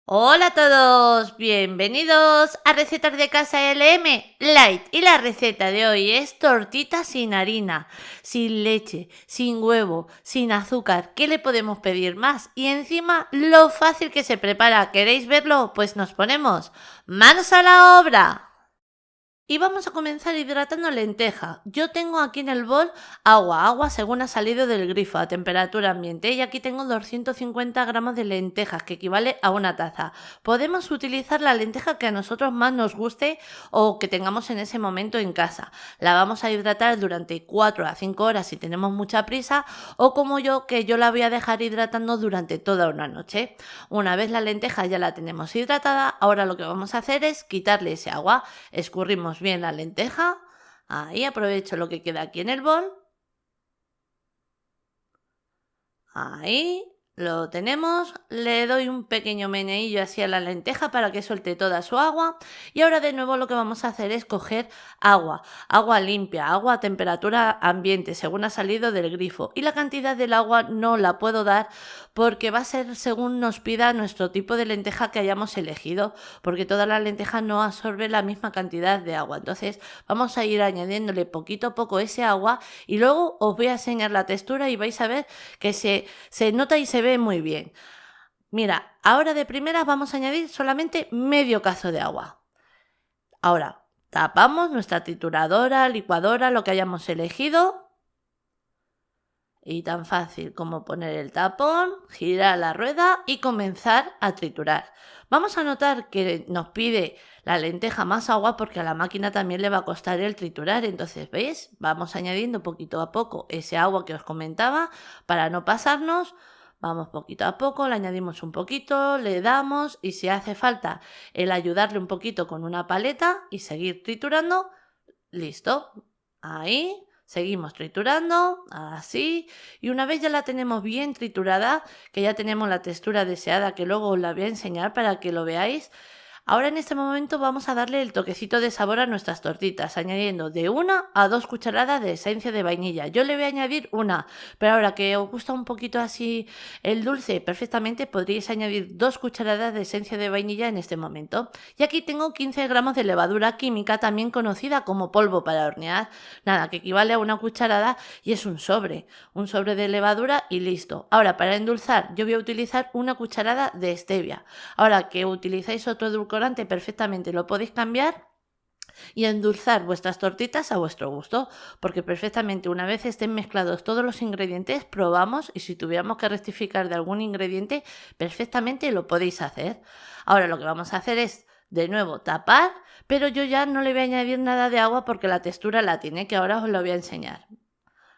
Hola a todos, bienvenidos a Recetas de Casa LM Light y la receta de hoy es tortita sin harina, sin leche, sin huevo, sin azúcar. ¿Qué le podemos pedir más? Y encima lo fácil que se prepara. ¿Queréis verlo? Pues nos ponemos manos a la obra. Y vamos a comenzar hidratando lenteja. Yo tengo aquí en el bol agua según ha salido del grifo a temperatura ambiente. Y aquí tengo 250 gramos de lentejas, que equivale a una taza. Podemos utilizar la lenteja que a nosotros más nos guste o que tengamos en ese momento en casa. La vamos a hidratar durante 4 a 5 horas si tenemos mucha prisa, o como yo, que yo la voy a dejar hidratando durante toda una noche. Una vez la lenteja ya la tenemos hidratada, ahora lo que vamos a hacer es quitarle ese agua. Escurrimos bien la lenteja. Ahí aprovecho lo que queda aquí en el bol. Ahí lo tenemos. Le doy un pequeño meneillo así a la lenteja para que suelte toda su agua. Y ahora de nuevo lo que vamos a hacer es coger agua limpia, agua a temperatura ambiente según ha salido del grifo. Y la cantidad del agua no la puedo dar porque va a ser según nos pida nuestro tipo de lenteja que hayamos elegido, porque toda la lenteja no absorbe la misma cantidad de agua. Entonces vamos a ir añadiéndole poquito a poco ese agua y luego os voy a enseñar la textura y vais a ver que se nota y se ve muy bien. Mira, ahora de primeras vamos a añadir solamente medio cazo de agua. Ahora tapamos nuestra trituradora, licuadora, lo que hayamos elegido. Y tan fácil como poner el tapón, girar la rueda y comenzar a triturar. Vamos a notar que nos pide la lenteja más agua porque a la máquina también le va a costar el triturar. Entonces, ¿veis? Vamos añadiendo poquito a poco ese agua que os comentaba para no pasarnos. Vamos poquito a poco, le añadimos un poquito, le damos y si hace falta el ayudarle un poquito con una paleta y seguir triturando, listo. Ahí. Seguimos triturando, así, y una vez ya la tenemos bien triturada, que ya tenemos la textura deseada, que luego os la voy a enseñar para que lo veáis. Ahora en este momento vamos a darle el toquecito de sabor a nuestras tortitas, añadiendo de 1 a 2 cucharadas de esencia de vainilla. Yo le voy a añadir una, pero ahora que os gusta un poquito así el dulce, perfectamente podríais añadir 2 cucharadas de esencia de vainilla en este momento. Y aquí tengo 15 gramos de levadura química, también conocida como polvo para hornear. Nada, que equivale a una cucharada y es un sobre de levadura y listo. Ahora para endulzar yo voy a utilizar una cucharada de stevia. Ahora que utilizáis otro edulcorante, perfectamente lo podéis cambiar y endulzar vuestras tortitas a vuestro gusto, porque perfectamente una vez estén mezclados todos los ingredientes probamos y si tuviéramos que rectificar de algún ingrediente perfectamente lo podéis hacer. Ahora lo que vamos a hacer es de nuevo tapar, pero yo ya no le voy a añadir nada de agua porque la textura la tiene, que ahora os lo voy a enseñar.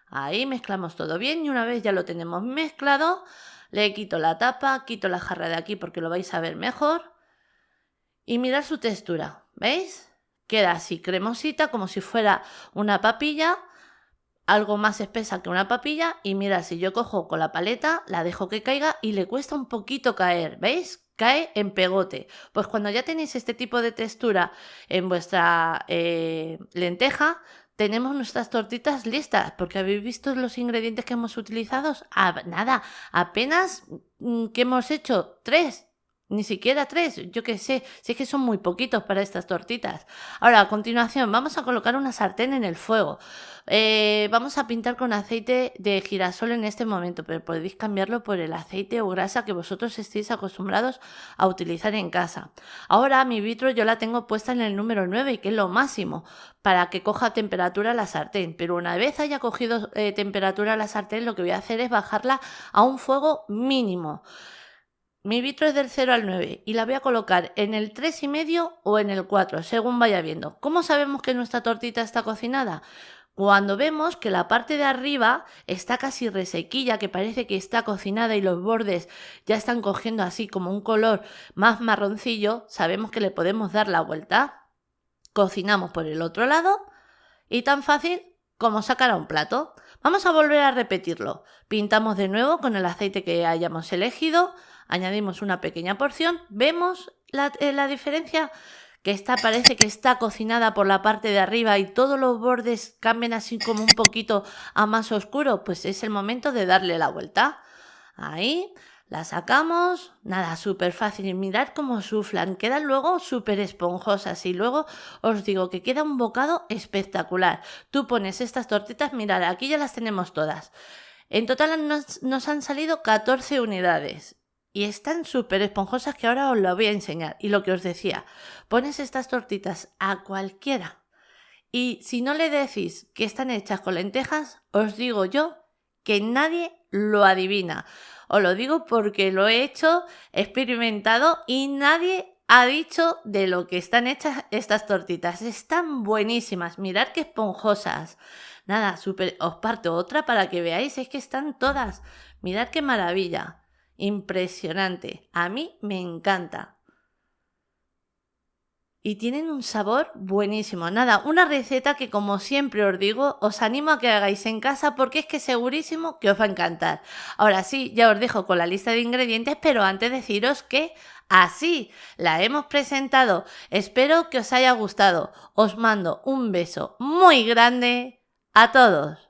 Ahí mezclamos todo bien y una vez ya lo tenemos mezclado, le quito la tapa, quito la jarra de aquí porque lo vais a ver mejor. Y mirad su textura, ¿veis? Queda así cremosita, como si fuera una papilla, algo más espesa que una papilla. Y mirad, si yo cojo con la paleta, la dejo que caiga y le cuesta un poquito caer, ¿veis? Cae en pegote. Pues cuando ya tenéis este tipo de textura en vuestra lenteja, tenemos nuestras tortitas listas, porque habéis visto los ingredientes que hemos utilizado. Nada, apenas que hemos hecho 3. Ni siquiera 3, yo qué sé, si es que son muy poquitos para estas tortitas. Ahora, a continuación, vamos a colocar una sartén en el fuego. Vamos a pintar con aceite de girasol en este momento, pero podéis cambiarlo por el aceite o grasa que vosotros estéis acostumbrados a utilizar en casa. Ahora mi vitro yo la tengo puesta en el número 9, que es lo máximo, para que coja temperatura la sartén. Pero una vez haya cogido temperatura la sartén, lo que voy a hacer es bajarla a un fuego mínimo. Mi vitro es del 0 al 9 y la voy a colocar en el 3,5 o en el 4, según vaya viendo. ¿Cómo sabemos que nuestra tortita está cocinada? Cuando vemos que la parte de arriba está casi resequilla, que parece que está cocinada y los bordes ya están cogiendo así como un color más marroncillo, sabemos que le podemos dar la vuelta. Cocinamos por el otro lado y tan fácil como sacar a un plato. Vamos a volver a repetirlo. Pintamos de nuevo con el aceite que hayamos elegido, añadimos una pequeña porción, vemos la diferencia, que esta parece que está cocinada por la parte de arriba y todos los bordes cambian así como un poquito a más oscuro, pues es el momento de darle la vuelta. Ahí La sacamos, nada, súper fácil. Mirad cómo suflan, quedan luego súper esponjosas y luego os digo que queda un bocado espectacular. Tú pones estas tortitas, mirad, aquí ya las tenemos todas. En total nos han salido 14 unidades y están súper esponjosas que ahora os lo voy a enseñar. Y lo que os decía, pones estas tortitas a cualquiera y si no le decís que están hechas con lentejas, os digo yo que nadie lo adivina. Os lo digo porque lo he hecho, he experimentado y nadie ha dicho de lo que están hechas estas tortitas. Están buenísimas, mirad qué esponjosas. Nada, súper, os parto otra para que veáis, es que están todas. Mirad qué maravilla, impresionante, a mí me encanta. Y tienen un sabor buenísimo. Nada, una receta que como siempre os digo, os animo a que hagáis en casa porque es que segurísimo que os va a encantar. Ahora sí, ya os dejo con la lista de ingredientes, pero antes deciros que así la hemos presentado. Espero que os haya gustado. Os mando un beso muy grande a todos.